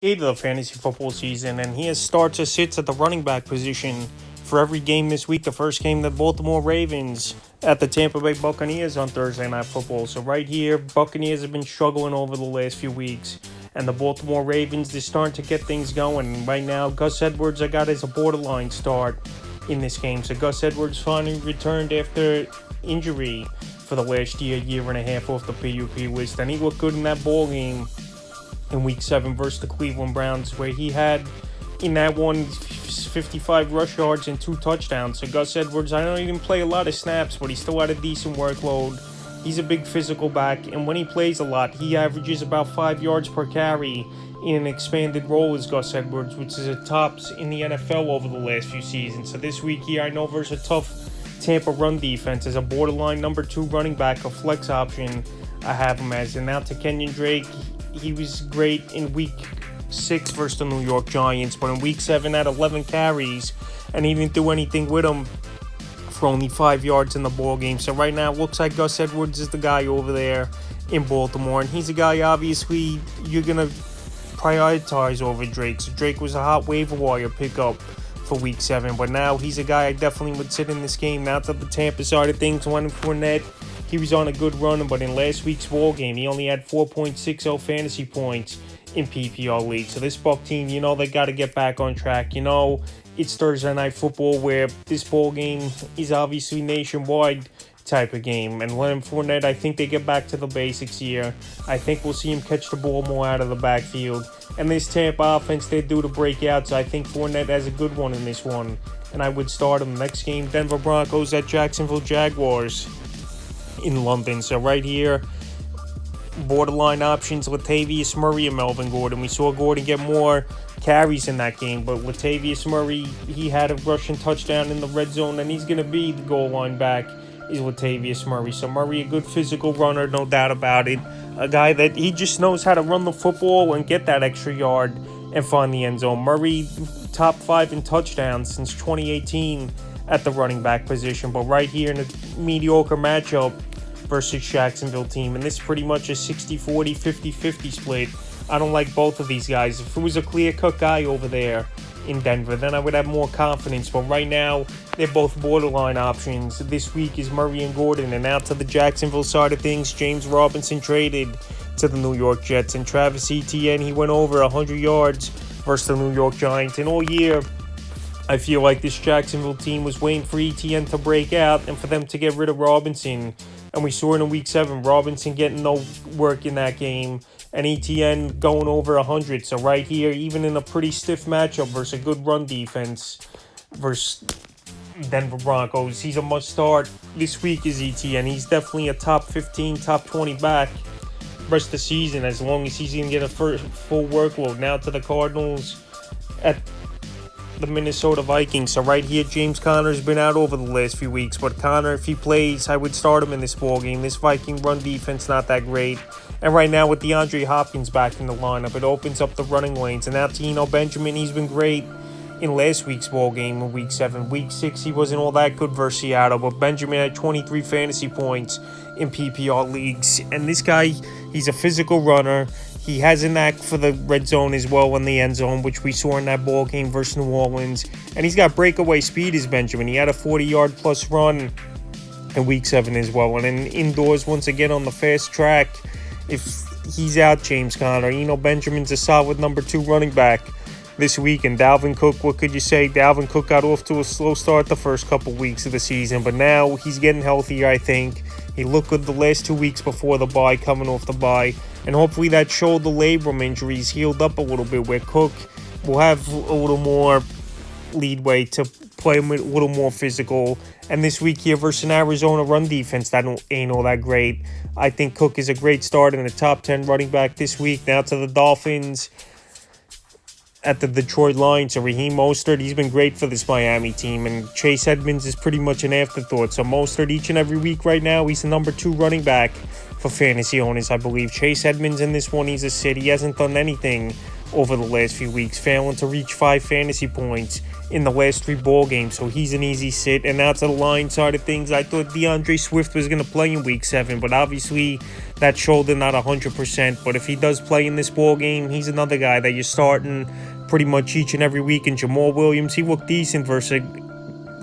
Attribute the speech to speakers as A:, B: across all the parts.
A: Of the fantasy football season, and he has starts or sits at the running back position for every game this week. The first game, the Baltimore Ravens at the Tampa Bay Buccaneers on Thursday Night Football. So right here, Buccaneers have been struggling over the last few weeks, and the Baltimore Ravens, they're starting to get things going. And right now, Gus Edwards I got as a borderline start in this game. So Gus Edwards finally returned after injury for the last year and a half off the PUP list, and he looked good in that ball game in Week 7 versus the Cleveland Browns, where he had in that one 55 rush yards and 2 touchdowns. So Gus Edwards, I know he didn't play a lot of snaps, but he still had a decent workload. He's a big physical back, and when he plays a lot, he averages about 5 yards per carry in an expanded role as Gus Edwards, which is a tops in the NFL over the last few seasons. So this week here, I know versus a tough Tampa run defense, as a borderline number 2 running back, a flex option, I have him as. And now to Kenyon Drake, he was great in Week 6 versus the New York Giants, but in Week 7 had 11 carries, and he didn't do anything with them for only 5 yards in the ball game. So right now, it looks like Gus Edwards is the guy over there in Baltimore, and he's a guy obviously you're gonna prioritize over Drake. So Drake was a hot waiver wire pickup for Week 7, but now he's a guy I definitely would sit in this game. Now to the Tampa side of things, Leonard Fournette, he was on a good run, but in last week's ball game, he only had 4.60 fantasy points in PPR league. So this Buck team, they got to get back on track. It's Thursday Night Football, where this ball game is obviously nationwide type of game. And Leonard Fournette, I think they get back to the basics here. I think we'll see him catch the ball more out of the backfield. And this Tampa offense, they're due to break out, so I think Fournette has a good one in this one. And I would start him. Next game, Denver Broncos at Jacksonville Jaguars in London. So right here, borderline options, Latavius Murray and Melvin Gordon. We saw Gordon get more carries in that game, but Latavius Murray, he had a rushing touchdown in the red zone, and he's going to be the goal line back, is Latavius Murray. So Murray, a good physical runner, no doubt about it. A guy that he just knows how to run the football and get that extra yard and find the end zone. Murray, top 5 in touchdowns since 2018 at the running back position, but right here in a mediocre matchup versus Jacksonville team, and this is pretty much a 60-40, 50-50 split. I don't like both of these guys. If it was a clear-cut guy over there in Denver, then I would have more confidence, but right now, they're both borderline options. This week is Murray and Gordon, and out to the Jacksonville side of things, James Robinson traded to the New York Jets, and Travis Etienne, he went over 100 yards versus the New York Giants, and all year, I feel like this Jacksonville team was waiting for Etienne to break out and for them to get rid of Robinson. And we saw in Week 7, Robinson getting no work in that game, and Etienne going over 100. So right here, even in a pretty stiff matchup versus a good run defense versus Denver Broncos, he's a must-start. This week is Etienne. He's definitely a top 15, top 20 back rest of the season, as long as he's going to get a full workload. Now to the Cardinals at the Minnesota Vikings. So right here, James Conner's been out over the last few weeks, but Conner, if he plays, I would start him in this ball game. This Viking run defense not that great, and right now with DeAndre Hopkins back in the lineup, it opens up the running lanes. And now Eno Benjamin, he's been great in last week's ball game in Week 7. Week 6, he wasn't all that good versus Seattle, but Benjamin had 23 fantasy points in PPR leagues, and this guy, he's a physical runner. He has a knack for the red zone as well in the end zone, which we saw in that ball game versus New Orleans. And he's got breakaway speed as Benjamin. He had a 40-yard plus run in Week 7 as well. And then indoors, once again, on the fast track, if he's out, James Conner, Benjamin's a solid number 2 running back this week. And Dalvin Cook, what could you say? Dalvin Cook got off to a slow start the first couple weeks of the season, but now he's getting healthier, I think. He looked good the last 2 weeks before the bye, coming off the bye. And hopefully that shoulder labrum injuries healed up a little bit, where Cook will have a little more leadway to play him a little more physical. And this week here versus an Arizona run defense that ain't all that great, I think Cook is a great start in the top 10 running back this week. Now to the Dolphins at the Detroit Lions. So Raheem Mostert, he's been great for this Miami team, and Chase Edmonds is pretty much an afterthought. So Mostert each and every week right now, he's the number 2 running back for fantasy owners, I believe. Chase Edmonds in this one, he's a sit. He hasn't done anything over the last few weeks, failing to reach 5 fantasy points in the last 3 ball games, so he's an easy sit. And now to the Lions side of things, I thought DeAndre Swift was going to play in week 7, but obviously that shoulder not 100%. But if he does play in this ball game, he's another guy that you're starting pretty much each and every week. And Jamal Williams, he looked decent versus a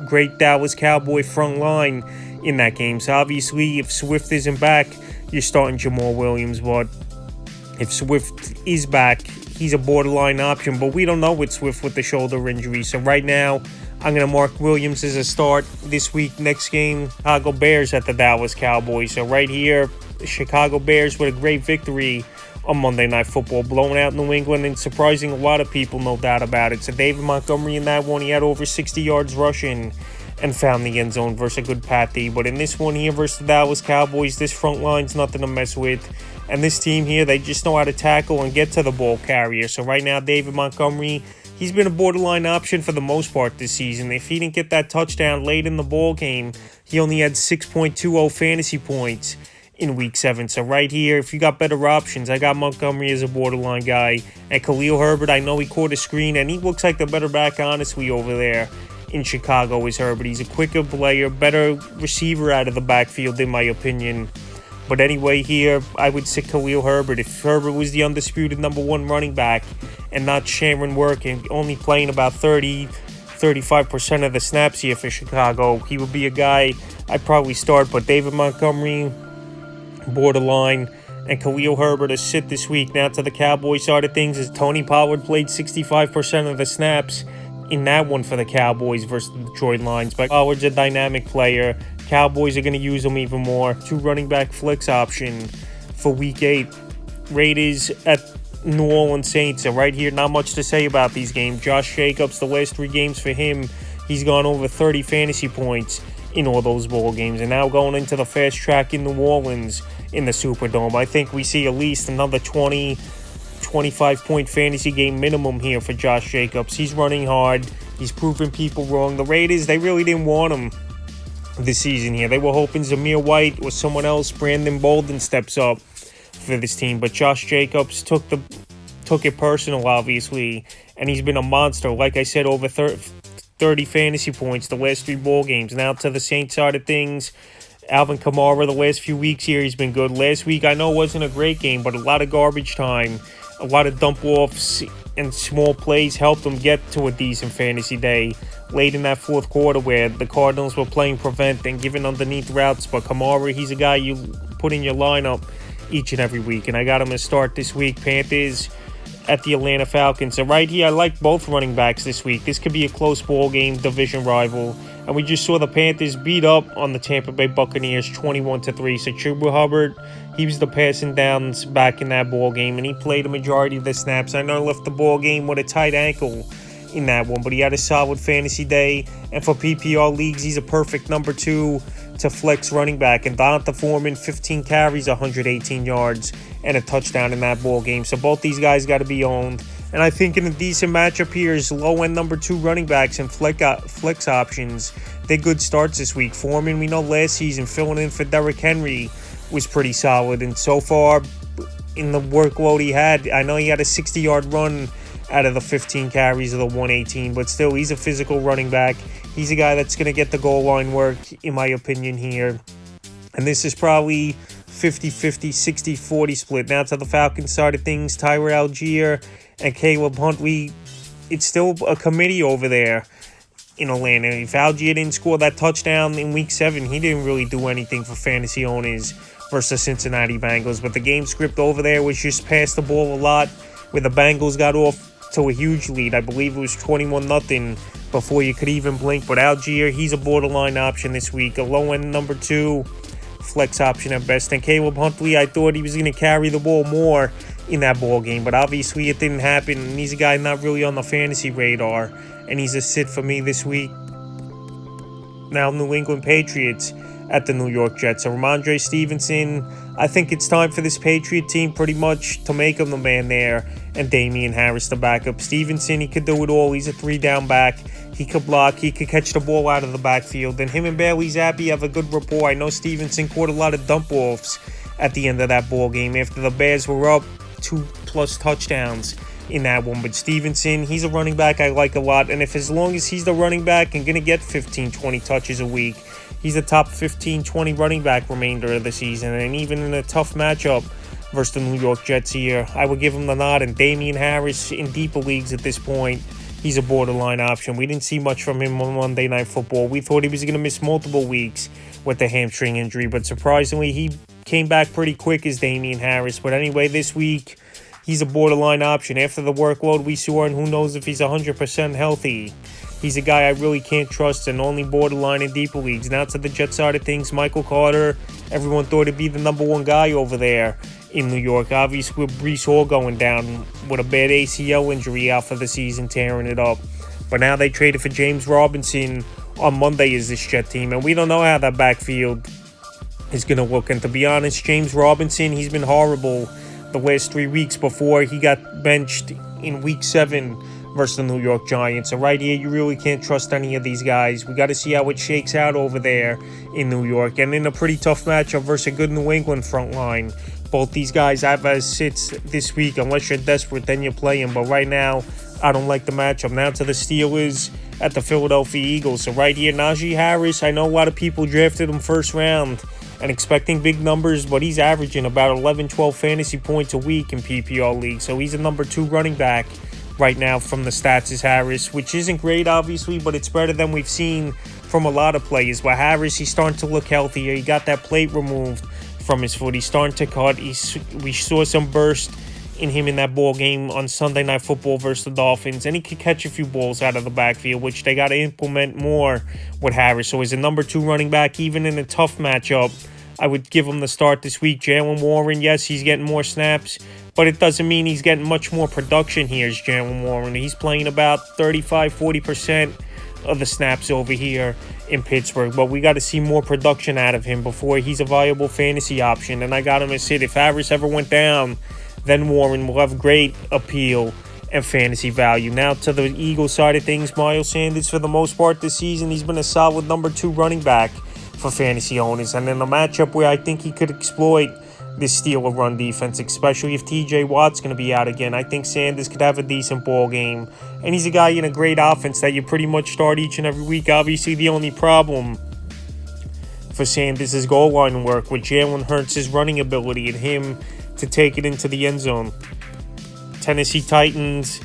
A: great Dallas Cowboy front line in that game. So obviously, if Swift isn't back, you're starting Jamal Williams. But if Swift is back, he's a borderline option. But we don't know with Swift with the shoulder injury. So right now, I'm going to mark Williams as a start this week. Next game, Chicago Bears at the Dallas Cowboys. So right here, Chicago Bears with a great victory on Monday Night Football, blowing out New England and surprising a lot of people, no doubt about it. So David Montgomery in that one, he had over 60 yards rushing and found the end zone versus a good Pat D. But in this one here versus the Dallas Cowboys, this front line's nothing to mess with. And this team here, they just know how to tackle and get to the ball carrier. So right now, David Montgomery, he's been a borderline option for the most part this season. If he didn't get that touchdown late in the ball game, he only had 6.20 fantasy points in week 7. So right here, if you got better options, I got Montgomery as a borderline guy. And Khalil Herbert, I know he caught a screen, and he looks like the better back, honestly, over there in Chicago is Herbert. He's a quicker player, better receiver out of the backfield, in my opinion. But anyway, here, I would sit Khalil Herbert. If Herbert was the undisputed number 1 running back and not sharing work and only playing about 35% of the snaps here for Chicago, he would be a guy I'd probably start. But David Montgomery, borderline, and Khalil Herbert a sit this week. Now to the Cowboys side of things, as Tony Pollard played 65% of the snaps in that one for the Cowboys versus the Detroit Lions. But Pollard's a dynamic player. Cowboys are going to use him even more. 2 running back flex option for week 8. Raiders at New Orleans Saints. So right here, not much to say about these games. Josh Jacobs, the last 3 games for him, he's gone over 30 fantasy points in all those ball games. And now going into the fast track in New Orleans in the Superdome, I think we see at least another 25-point fantasy game minimum here for Josh Jacobs. He's running hard. He's proving people wrong. The Raiders, they really didn't want him this season here. They were hoping Zamir White or someone else, Brandon Bolden, steps up for this team. But Josh Jacobs took it personal, obviously, and he's been a monster. Like I said, over 30 fantasy points the last 3 ball games. Now to the Saints side of things, Alvin Kamara, the last few weeks here, he's been good. Last week, I know it wasn't a great game, but a lot of garbage time, a lot of dump-offs and small plays helped him get to a decent fantasy day late in that 4th quarter where the Cardinals were playing prevent and giving underneath routes. But Kamara, he's a guy you put in your lineup each and every week. And I got him to start this week. Panthers at the Atlanta Falcons. So right here, I like both running backs this week. This could be a close ball game, division rival. And we just saw the Panthers beat up on the Tampa Bay Buccaneers 21-3. So Chuba Hubbard, he was the passing downs back in that ball game, and he played a majority of the snaps. I know he left the ball game with a tight ankle in that one, but he had a solid fantasy day. And for PPR leagues, he's a perfect number 2 to flex running back. And Donta Foreman, 15 carries, 118 yards, and a touchdown in that ball game. So both these guys got to be owned. And I think in a decent matchup here is low-end number 2 running backs and flex options. They're good starts this week. Foreman, we know last season, filling in for Derrick Henry was pretty solid. And so far, in the workload he had, I know he had a 60-yard run out of the 15 carries of the 118, but still, he's a physical running back. He's a guy that's going to get the goal line work, in my opinion, here. And this is probably 50-50, 60-40 split. Now to the Falcons side of things, Tyler Algier and Caleb Huntley, it's still a committee over there in Atlanta. If Algier didn't score that touchdown in week 7, he didn't really do anything for fantasy owners versus Cincinnati Bengals. But the game script over there was just pass the ball a lot, where the Bengals got off to a huge lead. I believe it was 21-0 before you could even blink. But Algier, he's a borderline option this week, a low-end number 2 flex option at best. And Caleb Huntley, I thought he was going to carry the ball more in that ball game, but obviously it didn't happen. And he's a guy not really on the fantasy radar, and he's a sit for me this week. Now New England Patriots at the New York Jets. So Ramondre Stevenson, I think it's time for this Patriot team pretty much to make him the man there, and Damian Harris the backup. Stevenson, he could do it all. He's a 3-down back. He could block. He could catch the ball out of the backfield. And him and Bailey Zappi have a good rapport. I know Stevenson caught a lot of dump-offs at the end of that ball game after the Bears were up 2+ touchdowns in that one. But Stevenson, he's a running back I like a lot. And if as long as he's the running back and going to get 15, 20 touches a week, he's a top 15, 20 running back remainder of the season. And even in a tough matchup versus the New York Jets here, I would give him the nod. And Damian Harris in deeper leagues at this point, he's a borderline option. We didn't see much from him on Monday Night Football. We thought he was going to miss multiple weeks with the hamstring injury, but surprisingly, he came back pretty quick as Damian Harris. But anyway, this week, he's a borderline option. After the workload we saw, and who knows if he's 100% healthy, he's a guy I really can't trust and only borderline in deeper leagues. Now to the Jet side of things, Michael Carter, everyone thought he'd be the number one guy over there in New York. Obviously, with Breece Hall going down with a bad ACL injury out for the season, tearing it up. But now they traded for James Robinson on Monday as this Jet team, and we don't know how that backfield is going to look. And to be honest, James Robinson, he's been horrible the last 3 weeks before he got benched in Week 7 versus the New York Giants. So right here, you really can't trust any of these guys. We got to see how it shakes out over there in New York, and in a pretty tough matchup versus a good New England front line. Both these guys have as sits this week. Unless you're desperate, then you play them. But right now, I don't like the matchup. Now to the Steelers at the Philadelphia Eagles. So right here, Najee Harris, I know a lot of people drafted him first round and expecting big numbers, but he's averaging about 11, 12 fantasy points a week in PPR league. So he's a number 2 running back right now from the stats is Harris, which isn't great, obviously, but it's better than we've seen from a lot of players. But Harris, he's starting to look healthier. He got that plate removed from his foot. He's starting to cut. We saw some burst in him in that ball game on Sunday Night Football versus the Dolphins, and he could catch a few balls out of the backfield, which they got to implement more with Harris. So he's a number 2 running back, even in a tough matchup. I would give him the start this week. Jalen Warren, yes, he's getting more snaps, but it doesn't mean he's getting much more production here as Jalen Warren. He's playing about 35-40% of the snaps over here in Pittsburgh, but we got to see more production out of him before he's a viable fantasy option. And I got him as sit. If Harris ever went down, then Warren will have great appeal and fantasy value. Now to the Eagles side of things, Miles Sanders, for the most part this season, he's been a solid number 2 running back for fantasy owners. And in a matchup where I think he could exploit this Steeler run defense, especially if TJ Watt's going to be out again, I think Sanders could have a decent ball game. And he's a guy in a great offense that you pretty much start each and every week. Obviously, the only problem for Sanders is goal line work, with Jalen Hurts' running ability and him to take it into the end zone. Tennessee Titans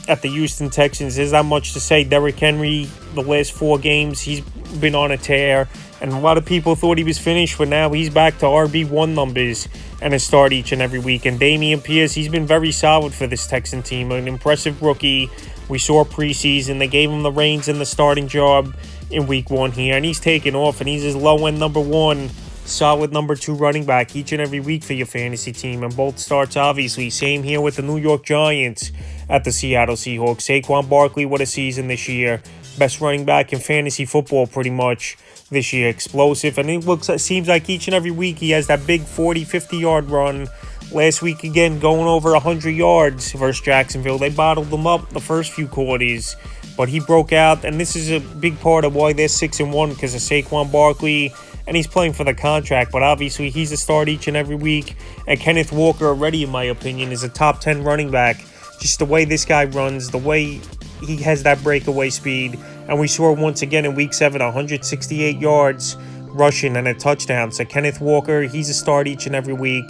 A: at the Houston Texans, there's not much to say. Derrick Henry, the last 4 games, he's been on a tear, and a lot of people thought he was finished, but now he's back to RB1 numbers and a start each and every week. And Dameon Pierce, he's been very solid for this Texan team, an impressive rookie. We saw preseason, they gave him the reins in the starting job in week 1 here, and he's taken off, and he's his low-end number 1, solid number 2 running back each and every week for your fantasy team. And both starts, obviously, same here with the New York Giants at the Seattle Seahawks. Saquon Barkley, what a season this year. Best running back in fantasy football pretty much this year. Explosive, and it seems like each and every week he has that big 40, 50-yard run. Last week, again, going over 100 yards versus Jacksonville. They bottled them up the first few quarters, but he broke out, and this is a big part of why they're 6-1, because of Saquon Barkley, and he's playing for the contract. But obviously, he's a start each and every week. And Kenneth Walker, already, in my opinion, is a top 10 running back. Just the way this guy runs, the way he has that breakaway speed. And we saw once again in Week 7, 168 yards rushing and a touchdown. So Kenneth Walker, he's a start each and every week.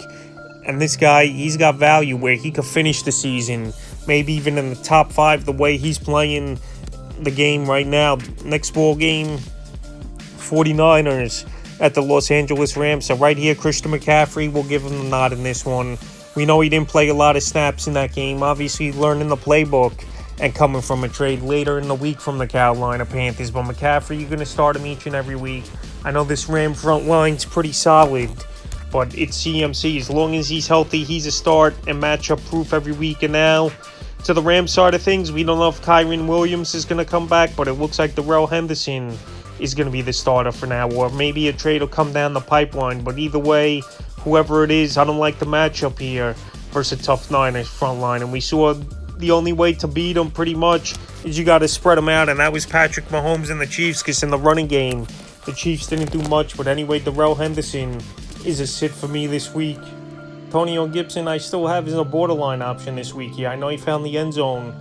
A: And this guy, he's got value where he could finish the season, maybe even in the top 5, the way he's playing the game right now. Next ball game, 49ers at the Los Angeles Rams. So right here, Christian McCaffrey, will give him the nod in this one. We know he didn't play a lot of snaps in that game. Obviously, learning the playbook and coming from a trade later in the week from the Carolina Panthers. But McCaffrey, you're going to start him each and every week. I know this Ram front line's pretty solid, but it's CMC. As long as he's healthy, he's a start and matchup proof every week. And now, to the Rams side of things, we don't know if Kyren Williams is going to come back, but it looks like Darrell Henderson is going to be the starter for now, or maybe a trade will come down the pipeline. But either way, whoever it is, I don't like the matchup here versus a tough Niners front line. And we saw the only way to beat them pretty much is you got to spread them out, and that was Patrick Mahomes and the Chiefs, because in the running game, the Chiefs didn't do much. But anyway, Darrell Henderson is a sit for me this week. Antonio Gibson, I still have as a borderline option this week here. I know he found the end zone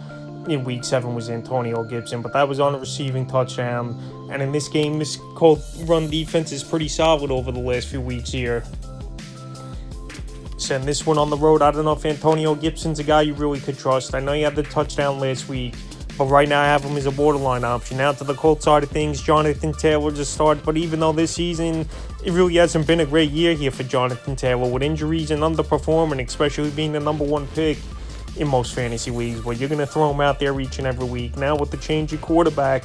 A: in week 7 was Antonio Gibson, but that was on a receiving touchdown. And in this game, this Colt run defense is pretty solid over the last few weeks here. Send this one on the road. I don't know if Antonio Gibson's a guy you really could trust. I know he had the touchdown last week, but right now I have him as a borderline option. Now to the Colts side of things, Jonathan Taylor just started, but even though this season, it really hasn't been a great year here for Jonathan Taylor with injuries and underperforming, especially being the number 1 pick in most fantasy leagues, but you're going to throw him out there each and every week. Now with the change of quarterback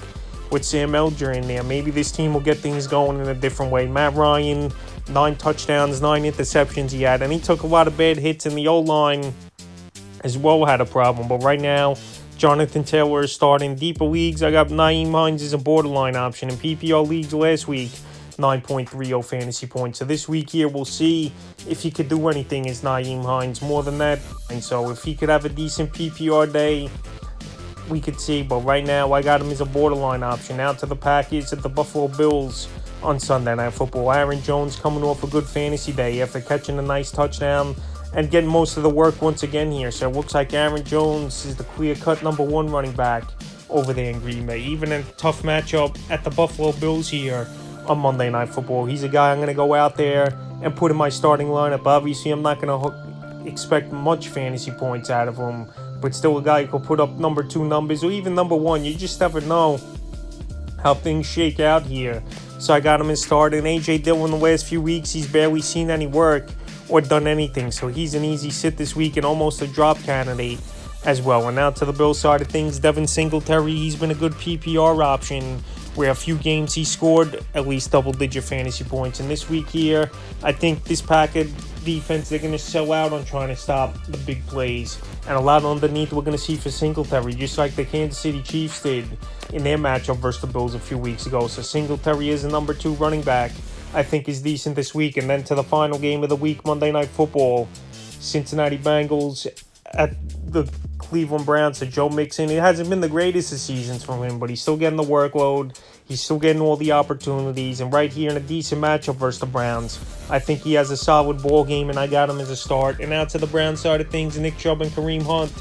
A: with Sam Elger in there, maybe this team will get things going in a different way. Matt Ryan, 9 touchdowns, 9 interceptions he had, and he took a lot of bad hits, and the O-line as well had a problem. But right now, Jonathan Taylor is starting. Deeper leagues, I got Nyheim Hines as a borderline option. In PPR leagues last week, 9.30 fantasy points. So this week here, we'll see if he could do anything as Nyheim Hines more than that. And so if he could have a decent PPR day, we could see. But right now, I got him as a borderline option. Now to the Packers at the Buffalo Bills on Sunday Night Football. Aaron Jones coming off a good fantasy day after catching a nice touchdown and getting most of the work once again here. So it looks like Aaron Jones is the clear-cut number 1 running back over there in Green Bay. Even in a tough matchup at the Buffalo Bills here on Monday Night Football. He's a guy I'm going to go out there and put in my starting lineup. Obviously, I'm not going to expect much fantasy points out of him, but still a guy who could put up number 2 numbers or even number 1. You just never know how things shake out here. So I got him in starting. A.J. Dillon the last few weeks, he's barely seen any work or done anything. So he's an easy sit this week and almost a drop candidate as well. And now to the Bills side of things, Devin Singletary, he's been a good PPR option where a few games he scored at least double-digit fantasy points. And this week here, I think this Packers defense, they're going to sell out on trying to stop the big plays. And a lot underneath we're going to see for Singletary, just like the Kansas City Chiefs did in their matchup versus the Bills a few weeks ago. So Singletary is a number 2 running back, I think is decent this week. And then to the final game of the week, Monday Night Football, Cincinnati Bengals at the Cleveland Browns. So Joe Mixon, it hasn't been the greatest of seasons from him, but he's still getting the workload. He's still getting all the opportunities. And right here in a decent matchup versus the Browns, I think he has a solid ball game, and I got him as a start. And out to the Browns side of things, Nick Chubb and Kareem Hunt,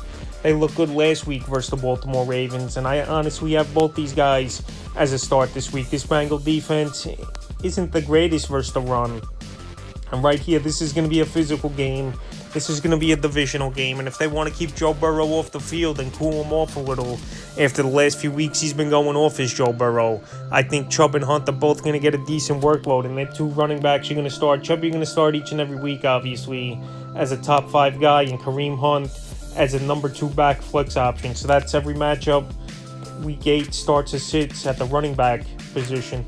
A: they looked good last week versus the Baltimore Ravens. And I honestly have both these guys as a start this week. This Bengal defense isn't the greatest versus the run. And right here, this is going to be a physical game. This is going to be a divisional game, and if they want to keep Joe Burrow off the field and cool him off a little after the last few weeks he's been going off as Joe Burrow, I think Chubb and Hunt are both going to get a decent workload, and their 2 running backs you're going to start. Chubb, you're going to start each and every week, obviously, as a top 5 guy, and Kareem Hunt as a number 2 back flex option. So that's every matchup. Week 8 starts as sits at the running back position.